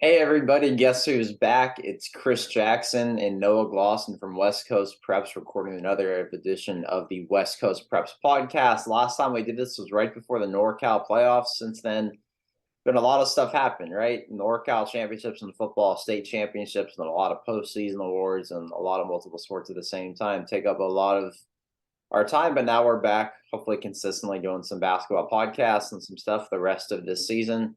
Hey everybody, guess who's back? It's Chris Jackson and Noah Glosson from West Coast Preps recording another edition of the West Coast Preps podcast. Last time we did this was right before the NorCal playoffs. Since then, been a lot of stuff happened, right? NorCal championships and football, state championships, and a lot of postseason awards and a lot of multiple sports at the same time take up a lot of our time. But now we're back, hopefully consistently doing some basketball podcasts and some stuff the rest of this season.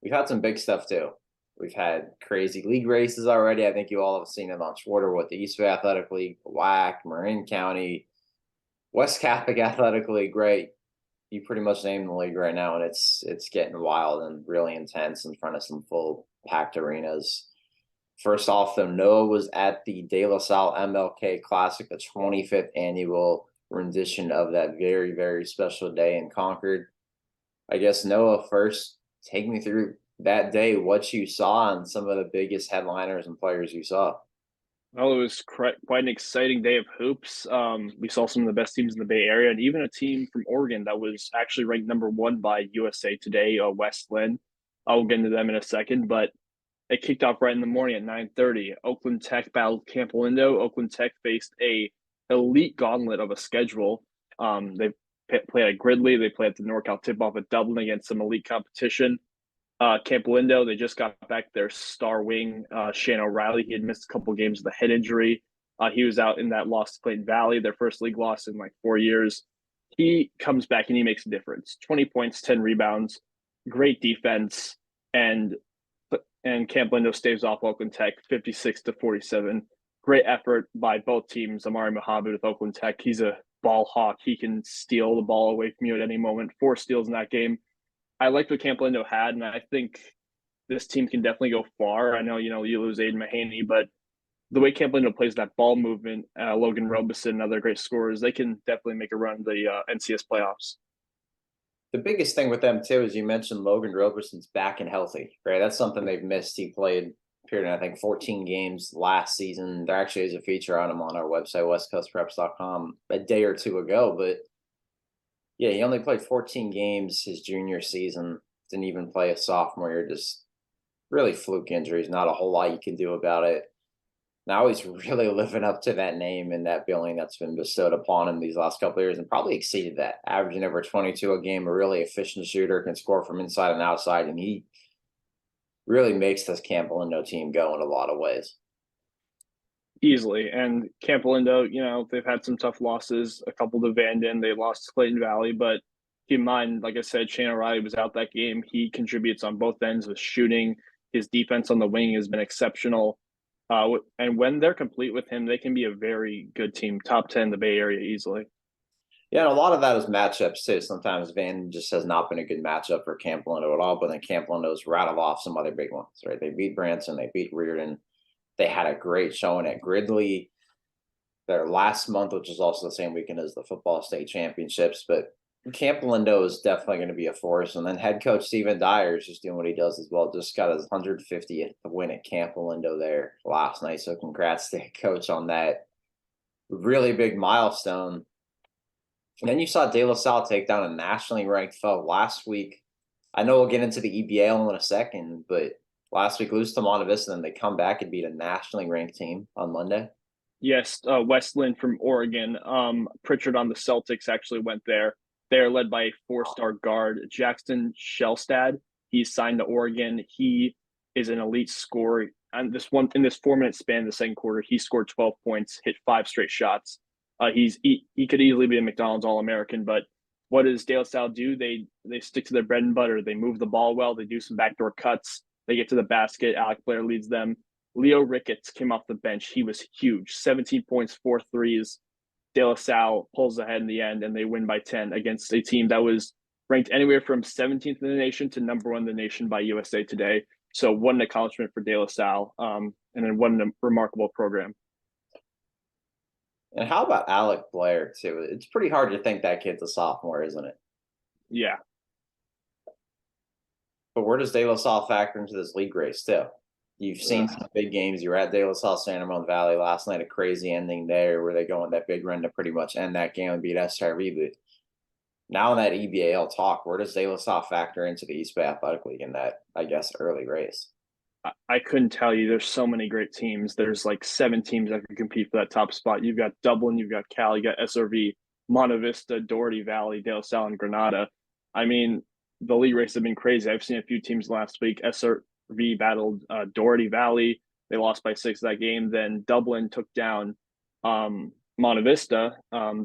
We've had some big stuff too. We've had crazy league races already. I think you all have seen it on Twitter with the East Bay Athletic League, WACC, Marin County, West Catholic Athletic League. Great. You pretty much named the league right now, and it's getting wild and really intense in front of some full packed arenas. First off, though, Noah was at the De La Salle MLK Classic, the 25th annual rendition of that very, very special day in Concord. I guess, Noah, first, take me through that day, what you saw, and some of the biggest headliners and players you saw. Well, it was quite an exciting day of hoops. We saw some of the best teams in the Bay Area, and even a team from Oregon that was actually ranked number one by USA Today, Westland. I'll get into them in a second, but it kicked off right in the morning at 9:30. Oakland Tech battled Camp Lindo. Oakland Tech faced a elite gauntlet of a schedule. They played at Gridley. They played at the NorCal Tip-Off at Dublin against some elite competition. Camp Lindo, they just got back their star wing, Shane O'Reilly. He had missed a couple games with a head injury. He was out in that loss to Clayton Valley, their first league loss in like 4 years. He comes back and he makes a difference. 20 points, 10 rebounds, great defense, and Camp Lindo staves off Oakland Tech 56-47. Great effort by both teams. Amari Muhammad with Oakland Tech, he's a ball hawk. He can steal the ball away from you at any moment. 4 steals in that game. I liked what Camp Lindo had, and I think this team can definitely go far. I know, you lose Aiden Mahaney, but the way Camp Lindo plays that ball movement, Logan Robeson and other great scorers, they can definitely make a run the NCS playoffs. The biggest thing with them too is you mentioned Logan Robeson's back and healthy, right? That's something they've missed. He played appeared in I think 14 games last season. There actually is a feature on him on our website, westcoastpreps.com, a day or two ago. But yeah, he only played 14 games his junior season. Didn't even play a sophomore year. Just really fluke injuries. Not a whole lot you can do about it. Now he's really living up to that name and that billing that's been bestowed upon him these last couple of years, and probably exceeded that, averaging over 22 a game, a really efficient shooter, can score from inside and outside, and he really makes this Camp Lindo team go in a lot of ways. Easily. And Camp Lindo, they've had some tough losses, a couple to Vanden. They lost to Clayton Valley, but keep in mind, like I said, Shane O'Reilly was out that game. He contributes on both ends with shooting. His defense on the wing has been exceptional. And when they're complete with him, they can be a very good team, top 10 in the Bay Area easily. Yeah, and a lot of that is matchups too. Sometimes Van just has not been a good matchup for Camp Lindo at all, but then Camp Lindo's rattled off some other big ones, right? They beat Branson, they beat Reardon. They had a great showing at Gridley their last month, which is also the same weekend as the football state championships. But Camp Lindo is definitely going to be a force. And then head coach Steven Dyer is just doing what he does as well. Just got his 150th win at Camp Lindo there last night. So congrats to coach on that really big milestone. And then you saw De La Salle take down a nationally ranked foe last week. I know we'll get into the EBAL in a second, but last week lose to Monte Vista, and they come back and beat a nationally ranked team on Monday. Yes, Westland from Oregon. Pritchard on the Celtics actually went there. They're led by a 4-star guard, Jackson Shellstad. He's signed to Oregon. He is an elite scorer. And in this 4-minute span, the second quarter, he scored 12 points, hit 5 straight shots. He could easily be a McDonald's All-American, but what does De La Salle do? They stick to their bread and butter. They move the ball well. They do some backdoor cuts. They get to the basket. Alec Blair leads them. Leo Ricketts came off the bench. He was huge. 17 points, 4 threes. De La Salle pulls ahead in the end, and they win by 10 against a team that was ranked anywhere from 17th in the nation to number 1 in the nation by USA Today. So what an accomplishment for De La Salle, and then what a remarkable program. And how about Alec Blair, too? It's pretty hard to think that kid's a sophomore, isn't it? Yeah. But where does De La Salle factor into this league race, too? You've seen some big games. You were at De La Salle San Ramon Valley last night, a crazy ending there where they go on that big run to pretty much end that game and beat SRV. But now in that EBAL talk, where does De La Salle factor into the East Bay Athletic League in that, I guess, early race? I couldn't tell you. There's so many great teams. There's like 7 teams that can compete for that top spot. You've got Dublin, you've got Cal, you got SRV, Monte Vista, Doherty Valley, De La Salle, and Granada. I mean, the league race have been crazy. I've seen a few teams last week. SRV battled Doherty Valley. They lost by 6 that game. Then Dublin took down Monte Vista.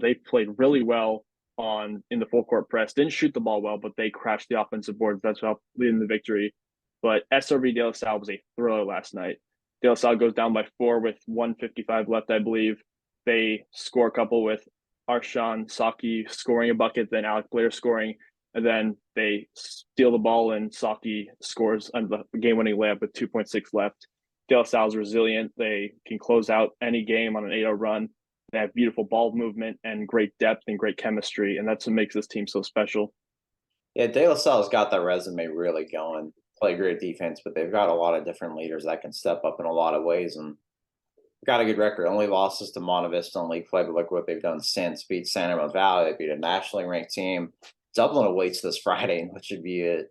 They played really well in the full court press. Didn't shoot the ball well, but they crashed the offensive boards. That's how leading the victory. But SRV De La Salle was a thriller last night. De La Salle goes down by 4 with 1:55 left, I believe. They score a couple with Arshan Saki scoring a bucket, then Alec Blair scoring, and then they steal the ball and Saki scores on the game-winning layup with 2.6 left. De La Salle is resilient. They can close out any game on an 8-0 run. They have beautiful ball movement and great depth and great chemistry, and that's what makes this team so special. Yeah, De La Salle's got that resume really going. Play great defense, but they've got a lot of different leaders that can step up in a lot of ways, and got a good record. Only losses to Monte Vista in league play, but look what they've done since. Beat San Ramon Valley. They beat a nationally ranked team. Dublin awaits this Friday, which should be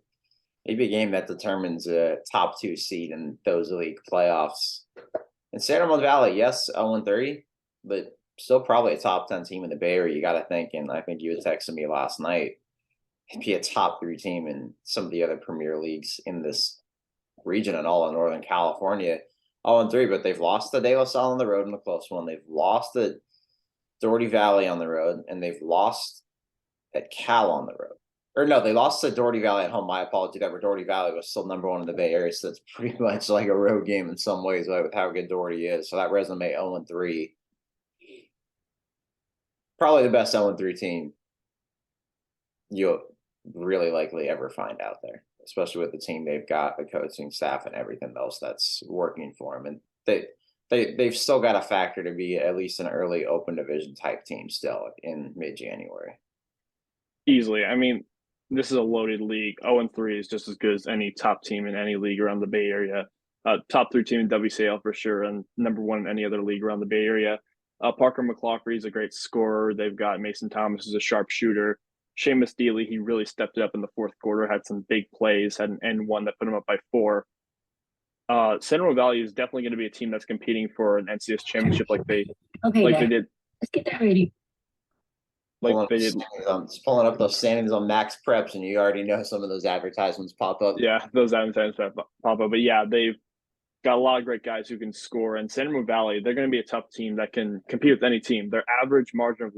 maybe a game that determines a top 2 seed in those league playoffs. And San Ramon Valley, yes, 0-3, but still probably a top 10 team in the Bay Area. You got to think, and I think you had texted me last night, be a top 3 team in some of the other premier leagues in this region and all in Northern California. 0-3, but they've lost to De La Salle on the road in the close one. They've lost to Doherty Valley on the road, and they've lost at Cal on the road. Or no, they lost to Doherty Valley at home. My apology. That Doherty Valley was still number 1 in the Bay Area, so it's pretty much like a road game in some ways, right, with how good Doherty is. So that resume 0-3. Probably the best 0-3 team you'll really likely ever find out there, especially with the team they've got, the coaching staff, and everything else that's working for them. And they've still got a factor to be at least an early open division type team still in mid-January. Easily. I mean, this is a loaded league. 0-3 is just as good as any top team in any league around the Bay Area. Top 3 team in WCL for sure, and number 1 in any other league around the Bay Area. Parker McClaughry is a great scorer. They've got Mason Thomas as a sharp shooter. Seamus Dealey, he really stepped it up in the 4th quarter, had some big plays, had an N1 that put him up by 4. San Ramon Valley is definitely going to be a team that's competing for an NCS championship like they did. Let's get that ready. I'm just pulling up those standings on Max Preps, and you already know some of those advertisements pop up. Yeah, those advertisements pop up. But yeah, they've got a lot of great guys who can score. And San Ramon Valley, they're going to be a tough team that can compete with any team. Their average margin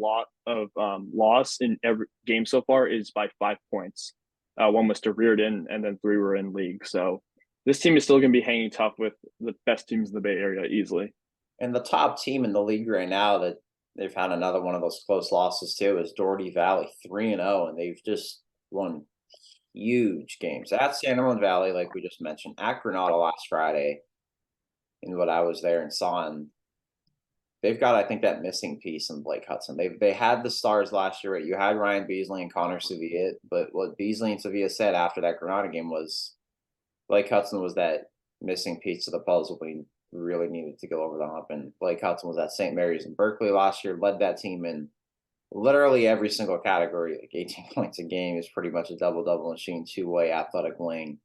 of loss in every game so far is by 5 points. 1 was to Reardon, and then 3 were in league. So this team is still going to be hanging tough with the best teams in the Bay Area easily. And the top team in the league right now that they've had another one of those close losses too is Doherty Valley, 3-0, and they've just won huge games at San Ramon Valley, like we just mentioned, at Granada last Friday. In what I was there and saw, and they've got, I think, that missing piece in Blake Hudson. They had the stars last year, right? You had Ryan Beasley and Connor Sevilla, but what Beasley and Sevilla said after that Granada game was Blake Hudson was that missing piece to the puzzle we really needed to go over the hump. And Blake Hudson was at St. Mary's in Berkeley last year, led that team in literally every single category, like 18 points a game is pretty much a double-double machine, 2-way athletic wing.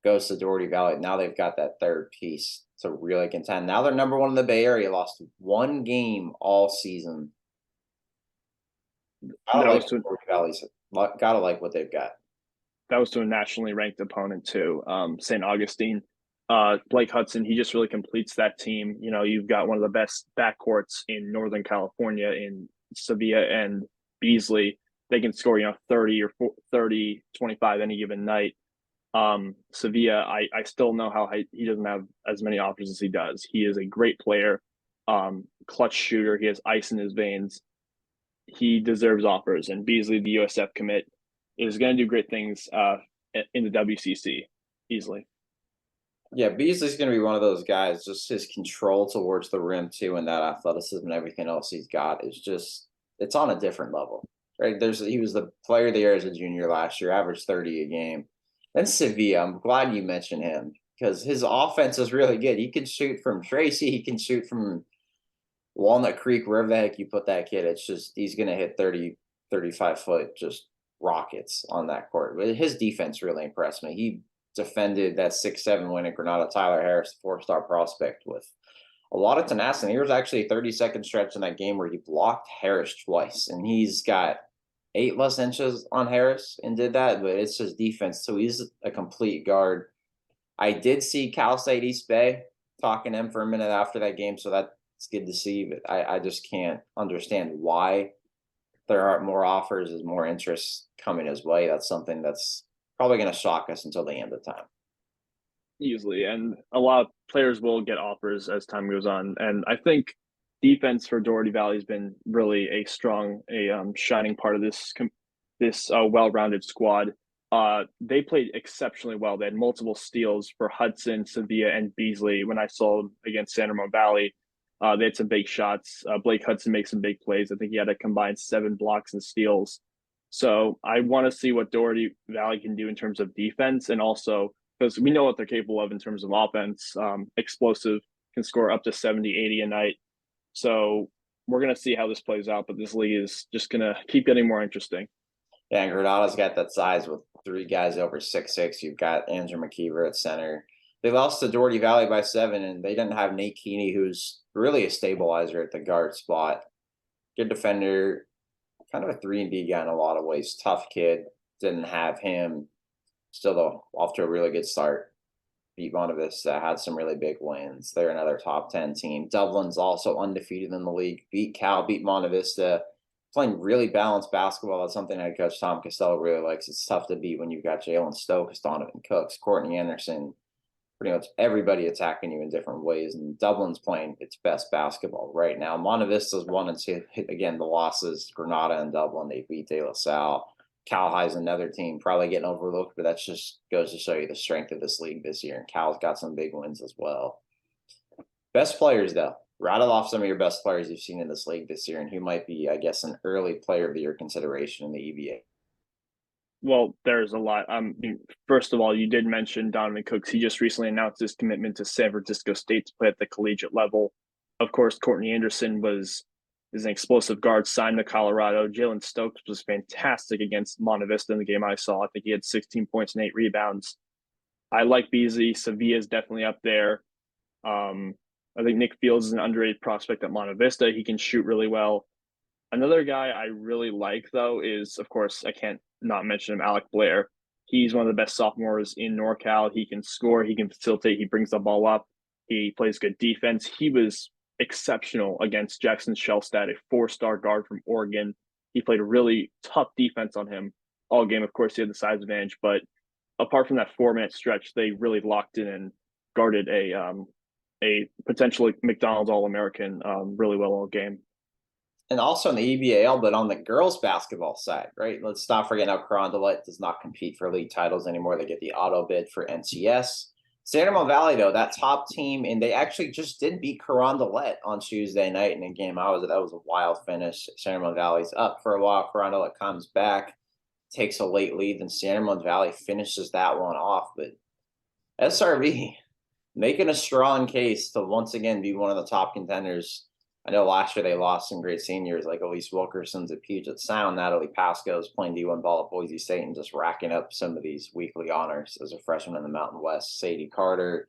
Goes to Doherty Valley. Now they've got that third piece to really contend. Now they're number 1 in the Bay Area, lost 1 game all season. Doherty Valley's gotta like what they've got. That was to a nationally ranked opponent too, St. Augustine. Blake Hudson, he just really completes that team. You know, you've got one of the best backcourts in Northern California in Sevilla and Beasley. They can score, 30 or 30, 25 any given night. Sevilla, I still know how he doesn't have as many offers as he does. He is a great player, clutch shooter. He has ice in his veins. He deserves offers. And Beasley, the USF commit, is going to do great things in the WCC easily. Yeah, Beasley's going to be one of those guys. Just his control towards the rim too, and that athleticism and everything else he's got is it's on a different level, right? He was the player of the year as a junior last year, averaged 30 a game. Then Sevilla, I'm glad you mentioned him because his offense is really good. He can shoot from Tracy. He can shoot from Walnut Creek, wherever the heck you put that kid. It's just he's going to hit 30, 35 foot just rockets on that court. But his defense really impressed me. He defended that 6-7 win at Granada. Tyler Harris, the 4-star prospect, with a lot of tenacity. There was actually a 30-second stretch in that game where he blocked Harris twice, and he's got 8 less inches on Harris and did that, but it's his defense. So he's a complete guard. I did see Cal State East Bay talking to him for a minute after that game, so that's good to see, but I just can't understand why there aren't more offers, is more interest coming his way. That's something that's probably going to shock us until the end of time. Easily, and a lot of players will get offers as time goes on, and I think defense for Doherty Valley has been really a strong, shining part of this well-rounded squad. They played exceptionally well. They had multiple steals for Hudson, Sevilla, and Beasley. When I saw them against San Ramon Valley, they had some big shots. Blake Hudson makes some big plays. I think he had a combined 7 blocks and steals. So I want to see what Doherty Valley can do in terms of defense, and also because we know what they're capable of in terms of offense. Explosive, can score up to 70, 80 a night. So we're going to see how this plays out, but this league is just going to keep getting more interesting. Yeah, and Granada's got that size with 3 guys over 6'6". You've got Andrew McKeever at center. They lost to Doherty Valley by 7, and they didn't have Nate Keeney, who's really a stabilizer at the guard spot. Good defender, kind of a 3-and-D guy in a lot of ways. Tough kid. Didn't have him. Still, though, off to a really good start. Beat Monte Vista, had some really big wins. They're another top 10 team. Dublin's also undefeated in the league. Beat Cal, beat Monte Vista. Playing really balanced basketball. That's something that Coach Tom Costello really likes. It's tough to beat when you've got Jalen Stokes, Donovan Cooks, Courtney Anderson, pretty much everybody attacking you in different ways. And Dublin's playing its best basketball right now. Monte Vista's 1-2. Again, the losses, Granada and Dublin, they beat De La Salle. Cal High's another team probably getting overlooked, but that just goes to show you the strength of this league this year. And Cal's got some big wins as well. Best players, though. Rattle off some of your best players you've seen in this league this year, and who might be, I guess, an early player of the year consideration in the EBA. Well, there's a lot. First of all, you did mention Donovan Cooks. He just recently announced his commitment to San Francisco State to play at the collegiate level. Of course, Courtney Anderson is an explosive guard signed to Colorado. Jalen Stokes was fantastic against Monte Vista in the game I saw. I think he had 16 points and 8 rebounds. I like Beasley. Sevilla is definitely up there. I think Nick Fields is an underrated prospect at Monte Vista. He can shoot really well. Another guy I really like, though, is, of course, I can't not mention him, Alec Blair. He's one of the best sophomores in NorCal. He can score. He can facilitate. He brings the ball up. He plays good defense. He was exceptional against Jackson Shellstad, a 4-star guard from Oregon. He played a really tough defense on him all game. Of course, he had the size advantage, but apart from that 4-minute stretch, they really locked in and guarded a potential McDonald's All-American really well all game. And also in the EBAL, but on the girls' basketball side, right? Let's not forget how Carondelet does not compete for league titles anymore. They get the auto bid for NCS. San Ramon Valley, though, that top team, and they actually just did beat Carondelet on Tuesday night in a game. That was a wild finish. San Ramon Valley's up for a while. Carondelet comes back, takes a late lead, and San Ramon Valley finishes that one off. But SRV making a strong case to once again be one of the top contenders. I know last year they lost some great seniors like Elise Wilkerson's at Puget Sound, Natalie Pasco's playing D1 ball at Boise State and just racking up some of these weekly honors as a freshman in the Mountain West. Sadie Carter,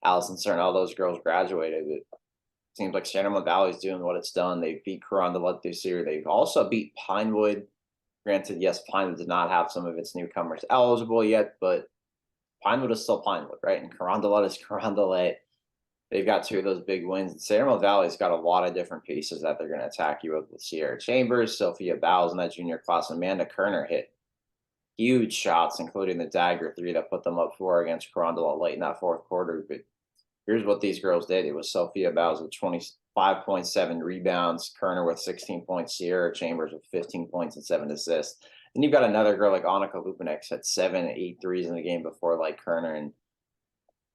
Allison Cern, all those girls graduated. It seems like San Ramon Valley's doing what it's done. They beat Carondelet this year. They've also beat Pinewood. Granted, yes, Pinewood did not have some of its newcomers eligible yet, but Pinewood is still Pinewood, right? And Carondelet is Carondelet. They've got 2 of those big wins. San Ramon Valley's got a lot of different pieces that they're going to attack you with Sierra Chambers, Sophia Bowles in that junior class. Amanda Kerner hit huge shots, including the dagger 3 that put them up 4 against Carondelet late in that 4th quarter. But here's what these girls did. It was Sophia Bowles with 25.7 rebounds, Kerner with 16 points, Sierra Chambers with 15 points and 7 assists. And you've got another girl like Annika Lupinek had 7 and 8 threes in the game before, like Kerner. And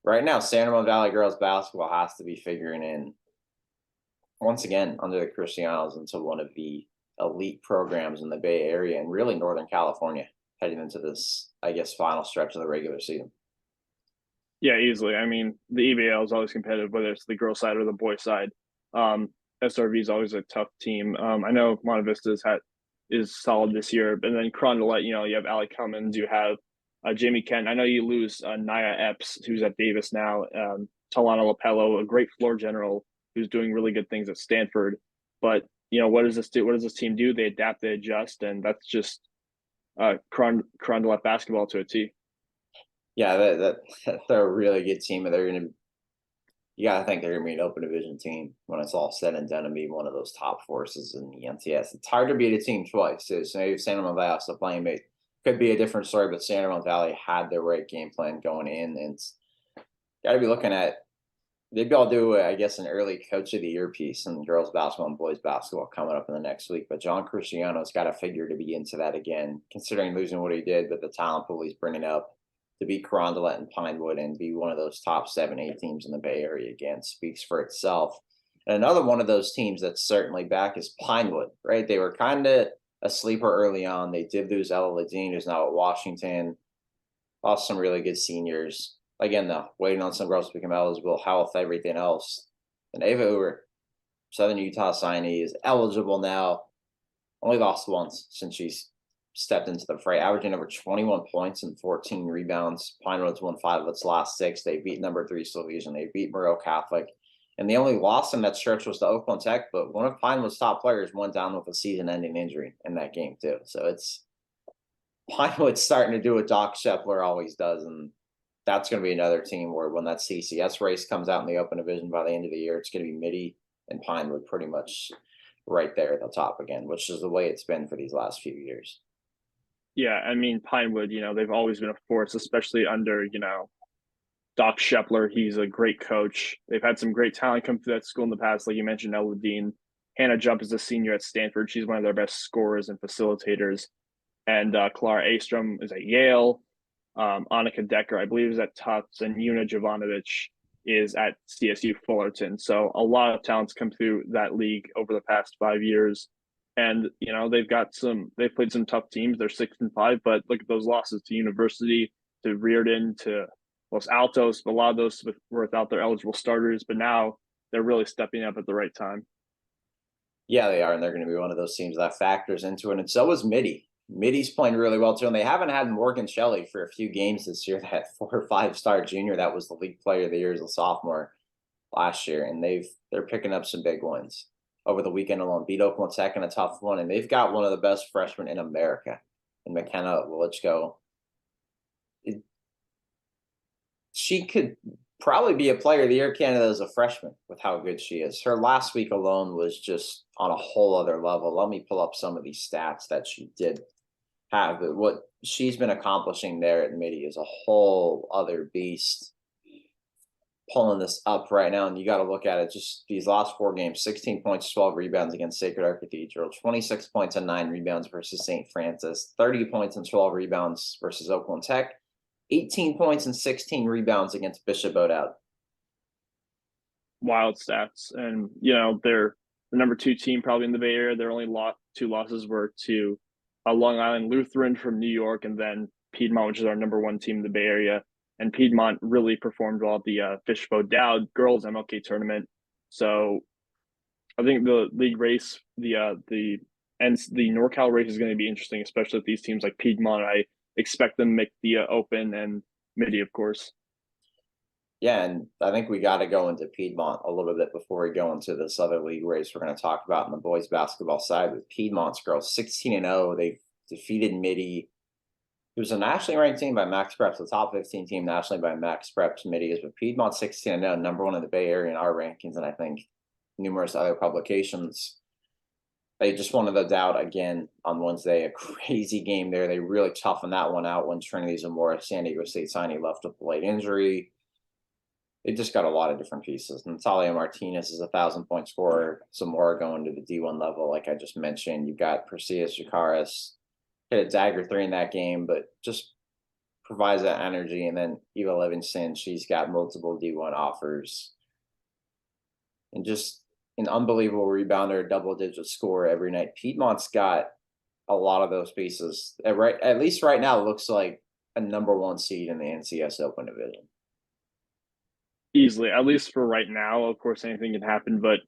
right now, San Ramon Valley girls basketball has to be figuring in, once again, under the Cristianos, into one of the elite programs in the Bay Area and really Northern California heading into this, I guess, final stretch of the regular season. Yeah, easily. I mean, the EBAL is always competitive, whether it's the girl side or the boy side. SRV is always a tough team. I know Monte Vista is solid this year, but then Carondelet, you have Allie Cummins, you have Jamie Kent. I know you lose Nia Epps, who's at Davis now. Talana Lapello, a great floor general who's doing really good things at Stanford. But what does this do? What does this team do? They adapt, they adjust, and that's just Carondelet basketball to a T. Yeah, they're a really good team, and you gotta think they're gonna be an open division team when it's all said and done and be one of those top forces in the NTS. It's hard to beat a team twice. So maybe San Ramon Valley also playing mate could be a different story, but San Ramon Valley had their right game plan going in, and it's gotta be looking at. Maybe I'll do, I guess, an early coach of the year piece in girls basketball and boys basketball coming up in the next week. But John Cristiano's got a figure to be into that again, considering losing what he did, but the talent pool he's bringing up to beat Carondelet and Pinewood and be one of those top 7-8 teams in the Bay Area again speaks for itself. And another one of those teams that's certainly back is Pinewood, right? They were kind of a sleeper early on. They did lose Ella Ladine, who's now at Washington. Lost some really good seniors. Again, though, waiting on some girls to become eligible, health, everything else. And Ava Uber, Southern Utah signee, is eligible now. Only lost once since she's stepped into the fray, averaging over 21 points and 14 rebounds. Pinewood's won 5 of its last 6. They beat number 3 Salesian. They beat Moreau Catholic. And the only loss in that stretch was to Oakland Tech, but one of Pinewood's top players went down with a season-ending injury in that game, too. So it's Pinewood's starting to do what Doc Shepler always does, and that's going to be another team where when that CCS race comes out in the open division by the end of the year, it's going to be Mitty and Pinewood pretty much right there at the top again, which is the way it's been for these last few years. Yeah, I mean, Pinewood, they've always been a force, especially under, Doc Shepler. He's a great coach. They've had some great talent come through that school in the past, like you mentioned, Ella Dean. Hannah Jump is a senior at Stanford. She's one of their best scorers and facilitators. And Clara Astrom is at Yale. Annika Decker, I believe, is at Tufts, and Yuna Jovanovic is at CSU Fullerton. So a lot of talents come through that league over the past 5 years. And, they've played some tough teams. They're 6-5, but look at those losses to University, to Reardon, to Los Altos. A lot of those were without their eligible starters, but now they're really stepping up at the right time. Yeah, they are, and they're going to be one of those teams that factors into it. And so is Mitty. Mitty's playing really well, too, and they haven't had Morgan Shelley for a few games this year. That 4 or 5-star junior that was the league player of the year as a sophomore last year, and they're picking up some big wins over the weekend alone. Beat Oakland Tech in a tough one, and they've got one of the best freshmen in America in McKenna Wilichko. She could probably be a player of the year candidate as a freshman with how good she is. Her last week alone was just on a whole other level. Let me pull up some of these stats that she did have. But what she's been accomplishing there at Mitty is a whole other beast. Pulling this up right now, and you got to look at it. Just these last 4 games: 16 points, 12 rebounds against Sacred Heart Cathedral, 26 points and 9 rebounds versus St. Francis, 30 points and 12 rebounds versus Oakland Tech, 18 points and 16 rebounds against Bishop O'Dowd. Wild stats, and they're the number 2 team probably in the Bay Area. Their only 2 losses were to Long Island Lutheran from New York, and then Piedmont, which is our number 1 team in the Bay Area. And Piedmont really performed well at the Bishop O'Dowd girls MLK tournament. So I think the league race, the NorCal race is going to be interesting, especially with these teams like Piedmont. I expect them to make the Open, and Mitty, of course. Yeah, and I think we got to go into Piedmont a little bit before we go into this other league race we're going to talk about on the boys basketball side. With Piedmont's girls 16-0, they've defeated Mitty. It was a nationally ranked team by Max Preps, the top 15 team nationally by Max Preps. Mitty is with Piedmont 16-0, number 1 in the Bay Area in our rankings, and I think numerous other publications. They just wanted to doubt again on Wednesday. A crazy game there. They really toughened that one out when Trinity Zamora, San Diego State signee, left with a late injury. They just got a lot of different pieces. Natalia Martinez is a 1,000-point scorer. Zamora going to the D1 level, like I just mentioned. You've got Perseus Jacaris. Hit a dagger 3 in that game, but just provides that energy. And then Eva Livingston, she's got multiple D1 offers. And just an unbelievable rebounder, double-digit scorer every night. Piedmont's got a lot of those pieces. At least right now, it looks like a number 1 seed in the NCS Open Division. Easily, at least for right now. Of course, anything can happen, but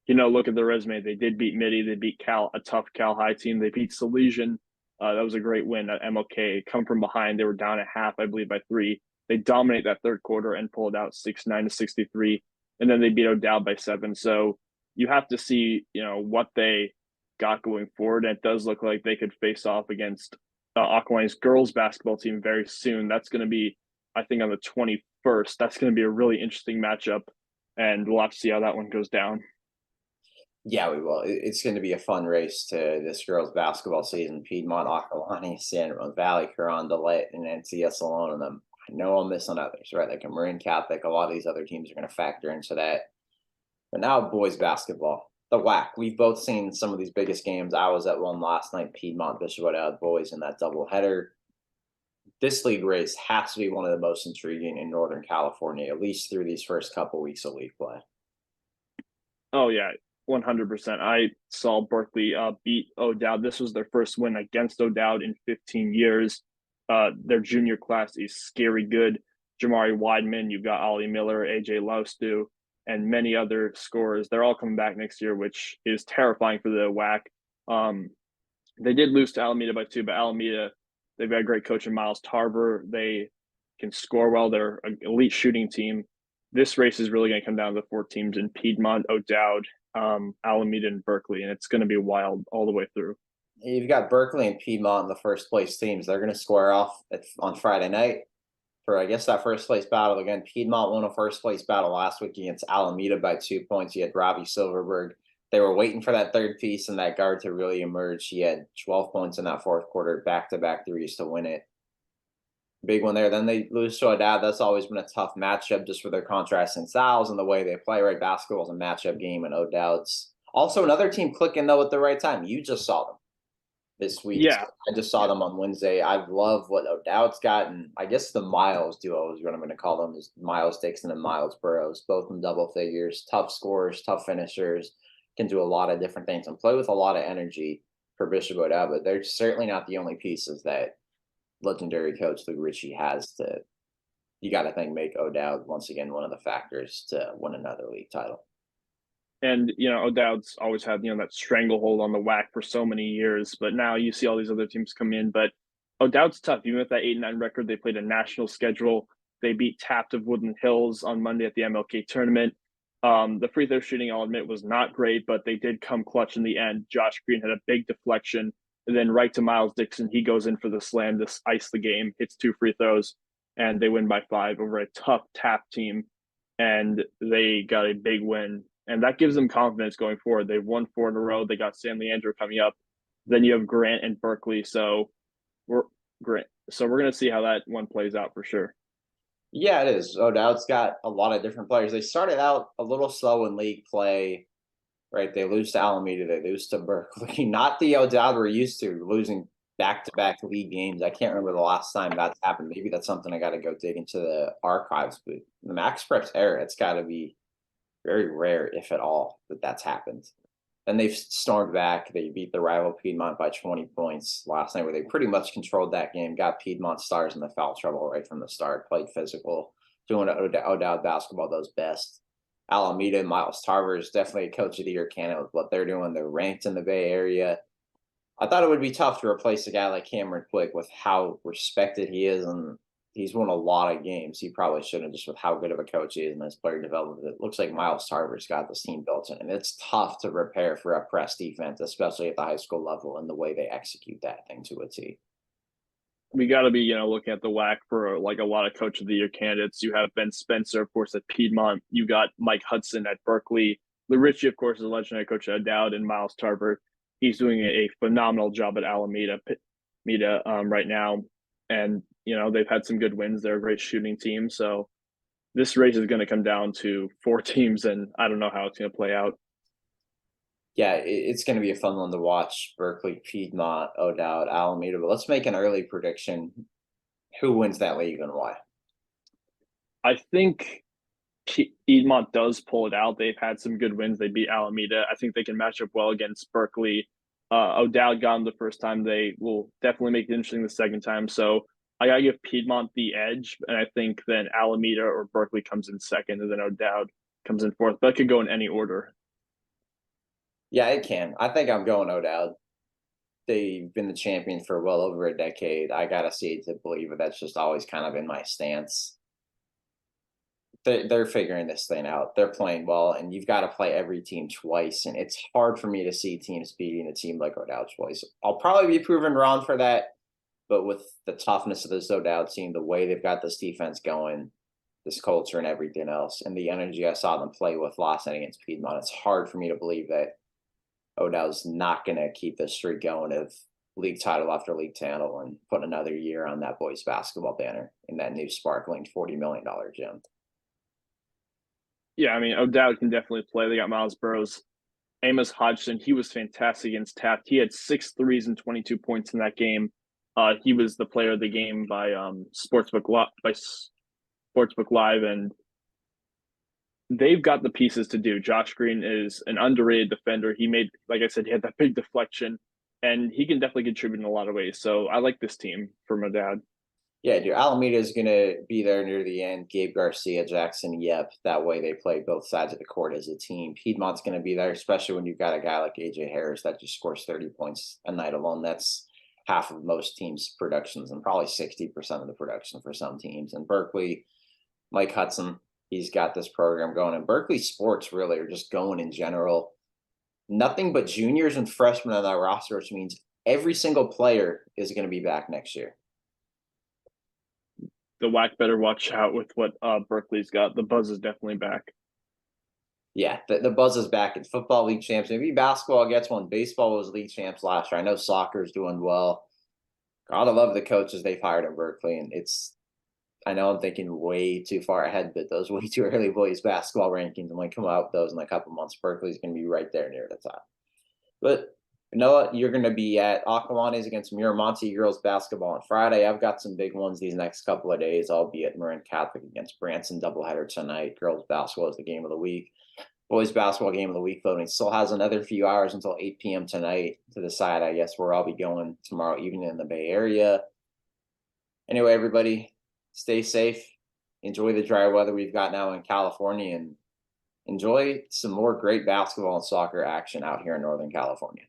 look at the resume. They did beat Mitty. They beat Cal, a tough Cal High team. They beat Salesian. That was a great win at MLK. Come from behind, they were down at half, I believe, by 3. They dominate that third quarter and pulled out 69 to 63, and then they beat O'Dowd by 7. So you have to see, what they got going forward. And it does look like they could face off against Aquani's girls basketball team very soon. That's going to be, I think, on the 21st. That's going to be a really interesting matchup, and we'll have to see how that one goes down. Yeah, we will. It's going to be a fun race to this girls' basketball season. Piedmont, Occolani, San Ramon Valley, Huron, Deloitte, and NCS alone of them. I know I'm missing others, right? Like a Marin Catholic. A lot of these other teams are going to factor into that. But now boys basketball, the WAC. We've both seen some of these biggest games. I was at one last night, Piedmont, Bishop O'Dowd boys in that doubleheader. This league race has to be one of the most intriguing in Northern California, at least through these first couple weeks of league play. Oh, yeah. 100%. I saw Berkeley beat O'Dowd. This was their first win against O'Dowd in 15 years. Their junior class is scary good. Jamari Weidman, you've got Ollie Miller, AJ Laustu, and many other scorers. They're all coming back next year, which is terrifying for the WAC. They did lose to Alameda by 2, but Alameda, they've got a great coach in Miles Tarver. They can score well. They're an elite shooting team. This race is really going to come down to the 4 teams in Piedmont, O'Dowd, Alameda, and Berkeley, and it's going to be wild all the way through. You've got Berkeley and Piedmont in the first place teams. They're going to square off on Friday night for, I guess, that first place battle. Again, Piedmont won a first place battle last week against Alameda by 2 points. You had Robbie Silverberg. They were waiting for that third piece and that guard to really emerge. He had 12 points in that fourth quarter, back-to-back threes to win it. Big one there. Then they lose to O'Dowd. That's always been a tough matchup just for their contrasting styles and the way they play. Right, basketball is a matchup game, and O'Dowd's also another team clicking though at the right time. You just saw them this week. Yeah, I just saw them on Wednesday. I love what O'Dowd's got, and I guess the Miles duo is what I'm going to call them, is Miles Dixon and Miles Burrows, both in double figures, tough scorers, tough finishers, can do a lot of different things and play with a lot of energy for Bishop O'Dowd, but they're certainly not the only pieces that legendary coach Lou Ritchie has to, you got to think, make O'Dowd once again one of the factors to win another league title. And, O'Dowd's always had, that stranglehold on the WAC for so many years, but now you see all these other teams come in. But O'Dowd's tough. Even with that 8-9 record, they played a national schedule. They beat Taft of Woodland Hills on Monday at the MLK tournament. The free throw shooting, I'll admit, was not great, but they did come clutch in the end. Josh Green had a big deflection, and then right to Miles Dixon. He goes in for the slam to ice the game, hits 2 free throws, and they win by 5 over a tough Taft team. And they got a big win. And that gives them confidence going forward. They've won 4 in a row. They got San Leandro coming up. Then you have Grant and Berkeley. So we're going to see how that one plays out for sure. Yeah, it is. O'Dowd's got a lot of different players. They started out a little slow in league play, right? They lose to Alameda. They lose to Berkeley. Not the O'Dowd we're used to, losing back-to-back league games. I can't remember the last time that's happened. Maybe that's something I got to go dig into the archives. But the Max Preps era, it's got to be very rare, if at all, that that's happened. And they've stormed back. They beat the rival Piedmont by 20 points last night, where they pretty much controlled that game, got Piedmont stars in the foul trouble right from the start, played physical, doing O'Dowd basketball those best. Alameda, Miles Tarver is definitely a coach of the year candidate with what they're doing. They're ranked in the Bay Area. I thought it would be tough to replace a guy like Cameron Quick with how respected he is, and he's won a lot of games. He probably shouldn't, just with how good of a coach he is and his player development. It looks like Miles Tarver's got this team built in, and it's tough to prepare for a press defense, especially at the high school level, and the way they execute that thing to a T. We got to be, looking at the WAC for like a lot of coach of the year candidates. You have Ben Spencer, of course, at Piedmont. You got Mike Hudson at Berkeley. Lou Ritchie, of course, is a legendary coach at O'Dowd, and Miles Tarver. He's doing a phenomenal job at Alameda right now. And, they've had some good wins. They're a great shooting team. So this race is going to come down to 4 teams, and I don't know how it's going to play out. Yeah, it's going to be a fun one to watch. Berkeley, Piedmont, O'Dowd, Alameda. But let's make an early prediction. Who wins that league and why? I think Piedmont does pull it out. They've had some good wins. They beat Alameda. I think they can match up well against Berkeley. O'Dowd got them the first time. They will definitely make it interesting the second time. So I got to give Piedmont the edge. And I think then Alameda or Berkeley comes in second, and then O'Dowd comes in fourth. But it could go in any order. Yeah, it can. I think I'm going O'Dowd. they've been the champion for well over a decade. I gotta see it to believe it. That's just always kind of in my stance. They're figuring this thing out. They're playing well, and you've got to play every team twice. And it's hard for me to see teams beating a team like O'Dowd twice. I'll probably be proven wrong for that, but with the toughness of this O'Dowd team, the way they've got this defense going, this culture, and everything else, and the energy I saw them play with last night against Piedmont, it's hard for me to believe that O'Dowd's not going to keep this streak going of league title after league title and put another year on that boys basketball banner in that new sparkling $40 million gym. Yeah, I mean, O'Dowd can definitely play. They got Miles Burrows. Amos Hodgson, he was fantastic against Taft. He had 6 threes and 22 points in that game. He was the player of the game by Sportsbook Live, and they've got the pieces to do. Josh Green is an underrated defender. He made, like I said, he had that big deflection, and he can definitely contribute in a lot of ways. So I like this team from O'Dowd. Yeah, dude. Alameda is going to be there near the end. Gabe Garcia, Jackson, yep. That way they play both sides of the court as a team. Piedmont's going to be there, especially when you've got a guy like AJ Harris that just scores 30 points a night alone. That's half of most teams' productions and probably 60% of the production for some teams. And Berkeley, Mike Hudson, he's got this program going. And Berkeley sports really are just going in general. Nothing but juniors and freshmen on that roster, which means every single player is going to be back next year. The WAC better watch out with what Berkeley's got. The buzz is definitely back. Yeah, the buzz is back. It's football league champs. Maybe basketball gets one. Baseball was league champs last year. I know soccer is doing well. Gotta love the coaches they've hired in Berkeley. And I know I'm thinking way too far ahead, but those way too early boys basketball rankings, I'm like, come out with those in a couple months. Berkeley's going to be right there near the top. But Noah, you're going to be at Acalanes against Miramonte girls basketball on Friday. I've got some big ones these next couple of days. I'll be at Marin Catholic against Branson doubleheader tonight. Girls basketball is the game of the week. Boys basketball game of the week voting still has another few hours until 8 p.m. tonight to decide, I guess, where I'll be going tomorrow evening in the Bay Area. Anyway, everybody, stay safe. Enjoy the dry weather we've got now in California, and enjoy some more great basketball and soccer action out here in Northern California.